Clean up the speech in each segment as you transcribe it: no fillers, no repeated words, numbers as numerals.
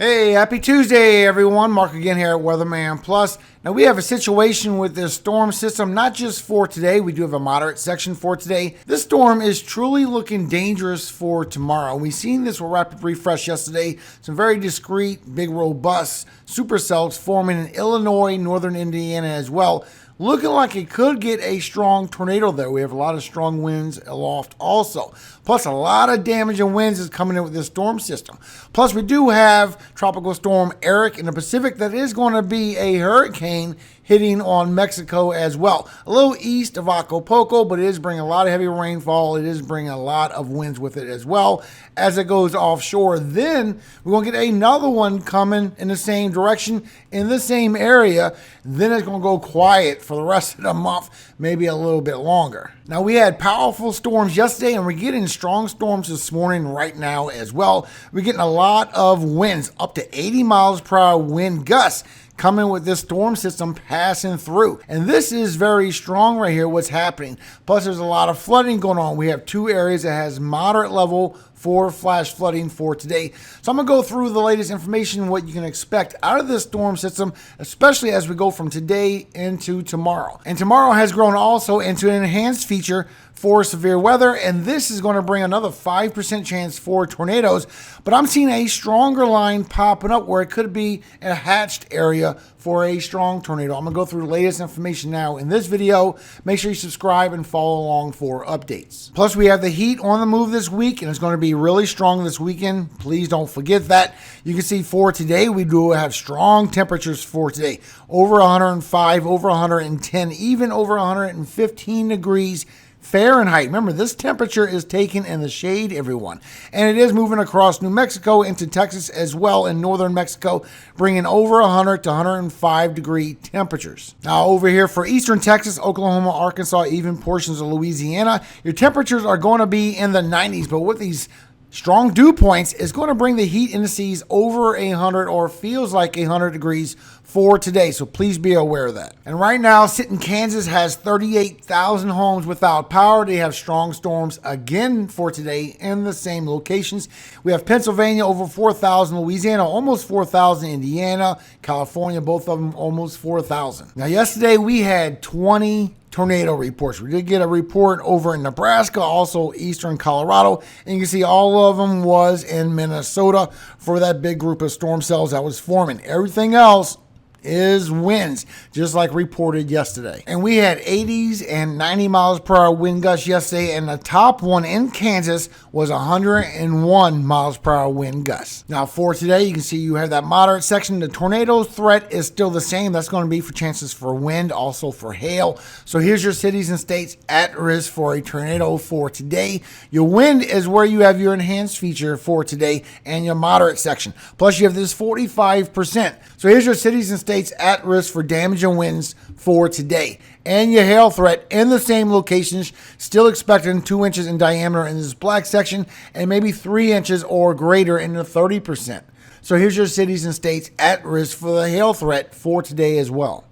Hey, happy Tuesday, everyone. Mark again here at Weatherman Plus. Now, we have a situation with this storm system, not just for today. We do have a moderate section for today. This storm is truly looking dangerous for tomorrow. We've seen this with rapid refresh yesterday. Some very discrete, big, robust supercells forming in Illinois, northern Indiana as well. Looking like it could get a strong tornado there. We have a lot of strong winds aloft also. Plus, a lot of damage and winds is coming in with this storm system. Plus, we do have Tropical Storm Eric in the Pacific that is going to be a hurricane hitting on Mexico as well. A little east of Acapulco, but it is bringing a lot of heavy rainfall. It is bringing a lot of winds with it as well as it goes offshore. Then we're going to get another one coming in the same direction in the same area. Then it's going to go quiet for the rest of the month, maybe a little bit longer. Now, we had powerful storms yesterday, and we're getting strong storms this morning right now as well. We're getting a lot of winds, up to 80 miles per hour wind gusts, coming with this storm system passing through. And this is very strong right here, what's happening. Plus, there's a lot of flooding going on. We have two areas that has moderate level for flash flooding for today. So I'm going to go through the latest information, what you can expect out of this storm system, especially as we go from today into tomorrow. And tomorrow has grown also into an enhanced feature for severe weather, and this is going to bring another 5% chance for tornadoes. But I'm seeing a stronger line popping up where it could be a hatched area for a strong tornado. I'm going to go through the latest information now in this video. Make sure you subscribe and follow along for updates. Plus, we have the heat on the move this week, and it's going to be really strong this weekend. Please don't forget that. You can see for today, we do have strong temperatures for today. Over 105, over 110, even over 115 degrees Fahrenheit. Remember, this temperature is taken in the shade, everyone. And it is moving across New Mexico into Texas as well in northern Mexico, bringing over 100 to 105 degree temperatures. Now, over here for eastern Texas, Oklahoma, Arkansas, even portions of Louisiana, your temperatures are going to be in the 90s. But with these strong dew points, is going to bring the heat indices over 100 or feels like 100 degrees for today. So please be aware of that. And right now, Sinton, Kansas has 38,000 homes without power. They have strong storms again for today in the same locations. We have Pennsylvania over 4,000, Louisiana almost 4,000, Indiana, California, both of them almost 4,000. Now, yesterday we had 20 tornado reports. We did get a report over in Nebraska, also eastern Colorado, and you can see all of them was in Minnesota for that big group of storm cells that was forming. Everything else is winds, just like reported yesterday. And we had 80s and 90 miles per hour wind gusts yesterday, and the top one in Kansas was 101 miles per hour wind gusts. Now for today, you can see you have that moderate section. The tornado threat is still the same. That's going to be for chances for wind, also for hail. So here's your cities and states at risk for a tornado for today. Your wind is where you have your enhanced feature for today and your moderate section. Plus you have this 45%. So here's your cities and states at risk for damage and winds for today. And your hail threat in the same locations, still expecting 2 inches in diameter in this black section and maybe 3 inches or greater in the 30%. So here's your cities and states at risk for the hail threat for today as well.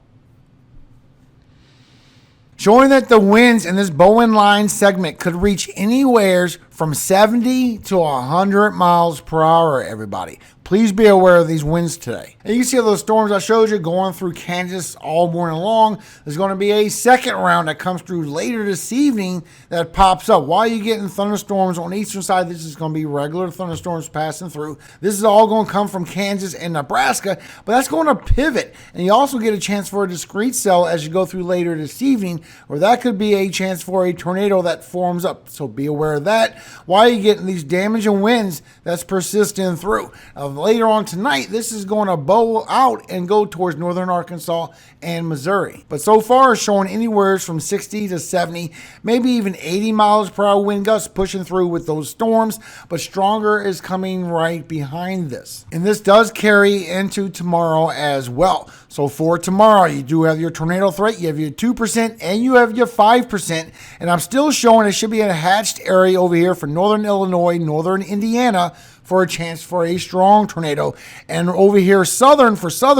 Showing that the winds in this Bowen line segment could reach anywhere from 70 to 100 miles per hour, everybody. Please be aware of these winds today. And you can see those storms I showed you going through Kansas all morning long. There's going to be a second round that comes through later this evening that pops up. While you're getting thunderstorms on the eastern side, this is going to be regular thunderstorms passing through. This is all going to come from Kansas and Nebraska, but that's going to pivot. And you also get a chance for a discrete cell as you go through later this evening, or that could be a chance for a tornado that forms up. So be aware of that. While you're getting these damage and winds that's persisting through. Later on tonight, this is going to bow out and go towards northern Arkansas and Missouri. But so far, it's showing anywhere from 60 to 70, maybe even 80 miles per hour wind gusts pushing through with those storms, but stronger is coming right behind this. And this does carry into tomorrow as well. So for tomorrow, you do have your tornado threat, you have your 2%, and you have your 5%. And I'm still showing it should be in a hatched area over here for northern Illinois, northern Indiana, for a chance for a strong tornado. And over here, southern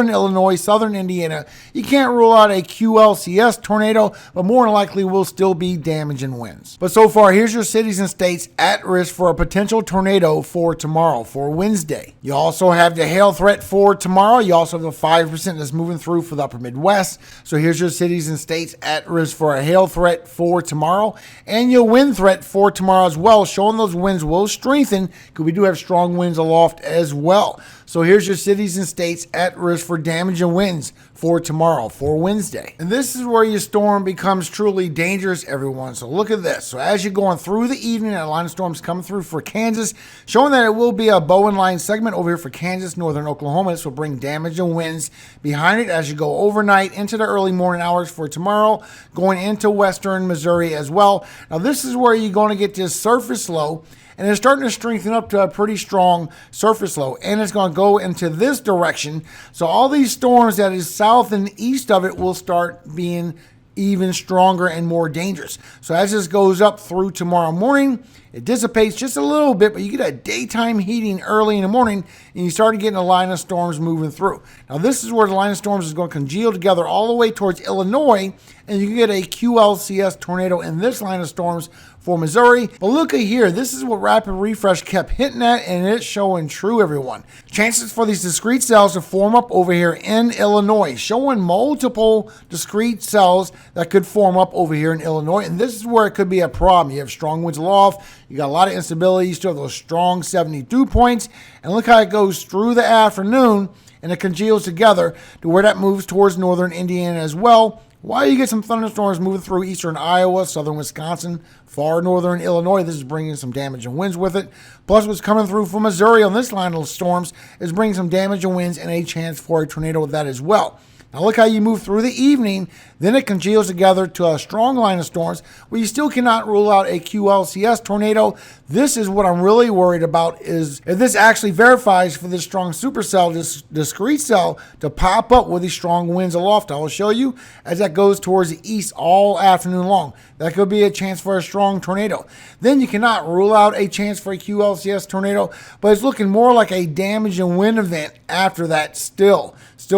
Illinois, southern Indiana, you can't rule out a QLCS tornado, but more than likely will still be damaging winds. But so far, here's your cities and states at risk for a potential tornado for tomorrow, for Wednesday. You also have the hail threat for tomorrow. You also have the 5% that's moving through for the upper Midwest. So here's your cities and states at risk for a hail threat for tomorrow, and your wind threat for tomorrow as well, showing those winds will strengthen because we do have strong winds aloft as well. So here's your cities and states at risk for damaging winds for tomorrow, for Wednesday. And this is where your storm becomes truly dangerous, everyone. So look at this. So as you're going through the evening, a line of storms coming through for Kansas, showing that it will be a Bowen line segment over here for Kansas, northern Oklahoma. This will bring damaging winds behind it as you go overnight into the early morning hours for tomorrow, going into western Missouri as well. Now this is where you're going to get this surface low, and it's starting to strengthen up to a pretty strong surface low, and it's going to go into this direction. So all these storms that is south and east of it will start being even stronger and more dangerous. So as this goes up through tomorrow morning, it dissipates just a little bit, but you get a daytime heating early in the morning, and you start getting a line of storms moving through. Now this is where the line of storms is going to congeal together all the way towards Illinois, and you can get a QLCS tornado in this line of storms for Missouri. But look at here, this is what Rapid Refresh kept hinting at, and it's showing true, everyone. Chances for these discrete cells to form up over here in Illinois, showing multiple discrete cells that could form up over here in Illinois, and this is where it could be a problem. You have strong winds aloft, you got a lot of instability, you still have those strong 72 points, and look how it goes through the afternoon, and it congeals together to where that moves towards northern Indiana as well. While you get some thunderstorms moving through eastern Iowa, southern Wisconsin, far northern Illinois, this is bringing some damaging winds with it. Plus what's coming through from Missouri on this line of storms is bringing some damaging winds and a chance for a tornado with that as well. Now look how you move through the evening, then it congeals together to a strong line of storms where you still cannot rule out a QLCS tornado. This is what I'm really worried about, is if this actually verifies for this strong supercell, this discrete cell, to pop up with these strong winds aloft. I will show you as that goes towards the east all afternoon long. That could be a chance for a strong tornado. Then you cannot rule out a chance for a QLCS tornado, but it's looking more like a damaging wind event after that still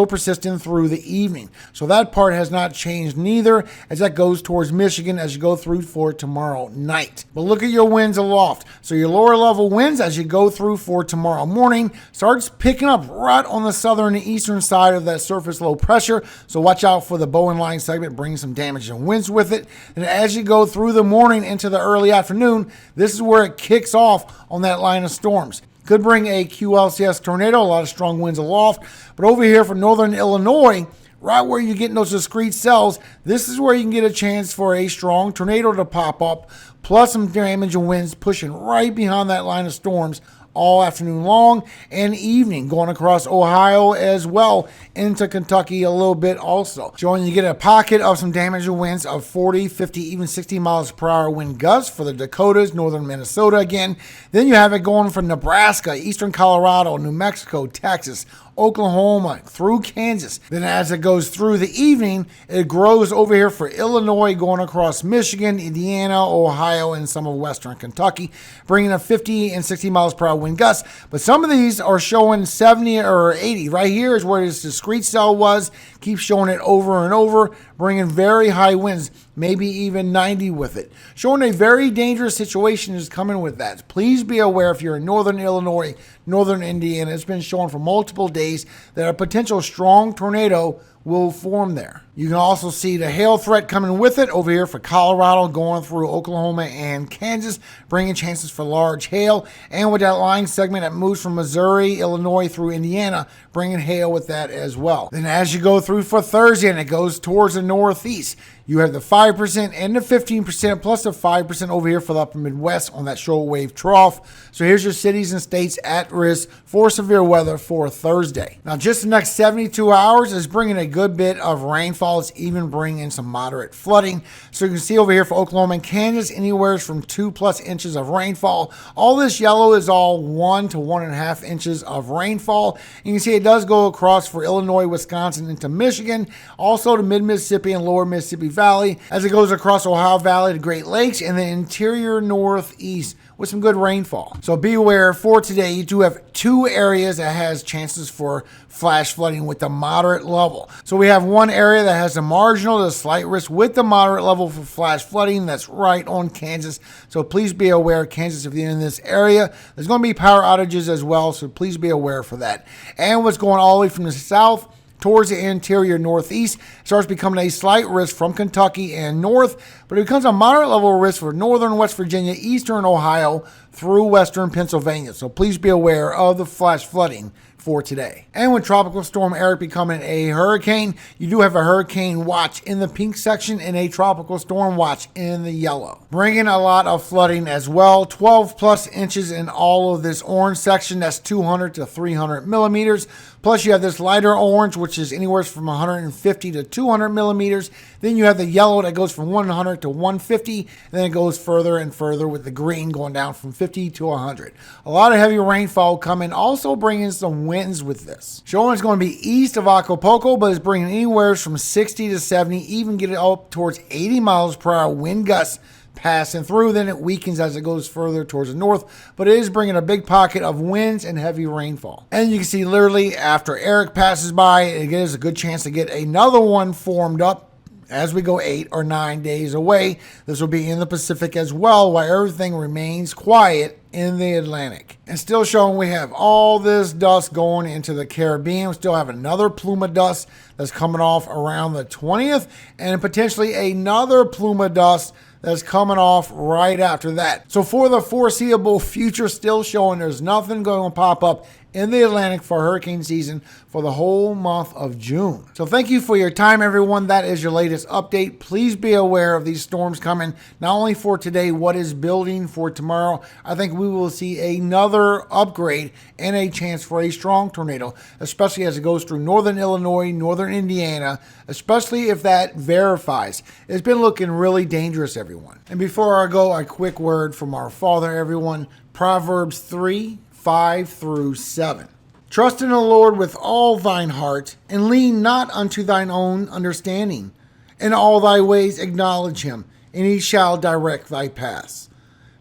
persisting through the evening. So that part has not changed neither as that goes towards Michigan as you go through for tomorrow night. But look at your winds aloft. So your lower level winds as you go through for tomorrow morning starts picking up right on the southern and eastern side of that surface low pressure. So watch out for the Bowen line segment bringing some damaging winds with it. And as you go through the morning into the early afternoon, this is where it kicks off on that line of storms. Could bring a QLCS tornado, a lot of strong winds aloft. But over here for northern Illinois, right where you're getting those discrete cells, this is where you can get a chance for a strong tornado to pop up, plus some damaging winds pushing right behind that line of storms all afternoon long and evening, going across Ohio as well into Kentucky a little bit also. Showing you get a pocket of some damaging winds of 40, 50, even 60 miles per hour wind gusts for the Dakotas, northern Minnesota again. Then you have it going from Nebraska, eastern Colorado, New Mexico, Texas, Oklahoma, through Kansas. Then as it goes through the evening, it grows over here for Illinois, going across Michigan, Indiana, Ohio, and some of western Kentucky, bringing a 50 and 60 miles per hour wind gusts. But some of these are showing 70 or 80. Right here is where this discrete cell was. Keep showing it over and over, bringing very high winds, maybe even 90 with it. Showing a very dangerous situation is coming with that. Please be aware if you're in northern Illinois, northern Indiana, it's been shown for multiple days that a potential strong tornado will form there. You can also see the hail threat coming with it over here for Colorado, going through Oklahoma and Kansas, bringing chances for large hail. And with that line segment that moves from Missouri, Illinois through Indiana, bringing hail with that as well. Then as you go through for Thursday and it goes towards the northeast, you have the 5% and the 15% plus the 5% over here for the upper Midwest on that short wave trough. So here's your cities and states at risk for severe weather for Thursday. Now just the next 72 hours is bringing a good bit of rainfall. It's even bringing some moderate flooding. So you can see over here for Oklahoma and Kansas, anywhere from 2+ inches of rainfall. All this yellow is all 1 to 1.5 inches of rainfall. And you can see it does go across for Illinois, Wisconsin into Michigan, also to mid-Mississippi and lower Mississippi Valley, as it goes across Ohio Valley to Great Lakes and the interior northeast with some good rainfall. So be aware for today, you do have 2 areas that has chances for flash flooding with the moderate level. So we have one area that has a marginal to slight risk with the moderate level for flash flooding. That's right on Kansas. So please be aware, Kansas, if you're in this area, there's going to be power outages as well. So please be aware for that. And what's going all the way from the south towards the interior northeast starts becoming a slight risk from Kentucky and north, but it becomes a moderate level risk for northern West Virginia, eastern Ohio, through western Pennsylvania. So please be aware of the flash flooding for today. And with Tropical Storm Eric becoming a hurricane, you do have a hurricane watch in the pink section and a tropical storm watch in the yellow, bringing a lot of flooding as well. 12 plus inches in all of this orange section. That's 200 to 300 millimeters. Plus you have this lighter orange, which is anywhere from 150 to 200 millimeters. Then you have the yellow that goes from 100 to 150. And then it goes further and further with the green going down from 50 to 100. A lot of heavy rainfall coming, also bringing some winds with this. Showing it's going to be east of Acapulco, but it's bringing anywhere from 60 to 70, even get it up towards 80 miles per hour wind gusts passing through. Then it weakens as it goes further towards the north, but it is bringing a big pocket of winds and heavy rainfall. And you can see literally after Eric passes by, it gives a good chance to get another one formed up as we go 8 or 9 days away. This will be in the Pacific as well, while everything remains quiet in the Atlantic. And still showing we have all this dust going into the Caribbean. We still have another plume of dust that's coming off around the 20th, and potentially another plume of dust that's coming off right after that. So for the foreseeable future, still showing there's nothing going to pop up in the Atlantic for hurricane season for the whole month of June. So thank you for your time, everyone. That is your latest update. Please be aware of these storms coming, not only for today, what is building for tomorrow. I think we will see another upgrade and a chance for a strong tornado, especially as it goes through northern Illinois, northern Indiana, especially if that verifies. It's been looking really dangerous, everyone. And before I go, a quick word from our Father, everyone. Proverbs 3:5-7. Trust in the Lord with all thine heart, and lean not unto thine own understanding. In all thy ways acknowledge him, and he shall direct thy paths.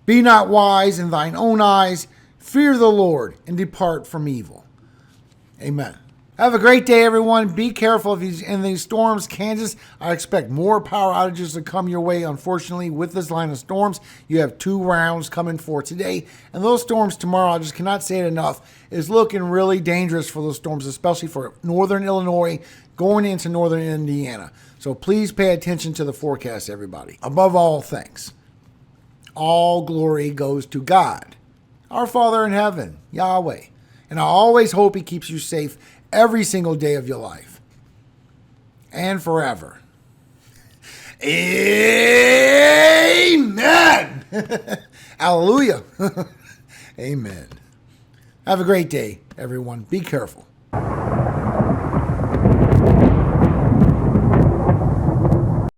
Be not wise in thine own eyes. Fear the Lord, and depart from evil. Amen. Have a great day, everyone. Be careful in these storms. Kansas, I expect more power outages to come your way, unfortunately, with this line of storms. You have 2 rounds coming for today. And those storms tomorrow, I just cannot say it enough, is looking really dangerous for those storms, especially for northern Illinois going into northern Indiana. So please pay attention to the forecast, everybody. Above all things, all glory goes to God, our Father in heaven, Yahweh. And I always hope he keeps you safe every single day of your life and forever. Amen. Hallelujah. Amen. Have a great day, everyone. Be careful.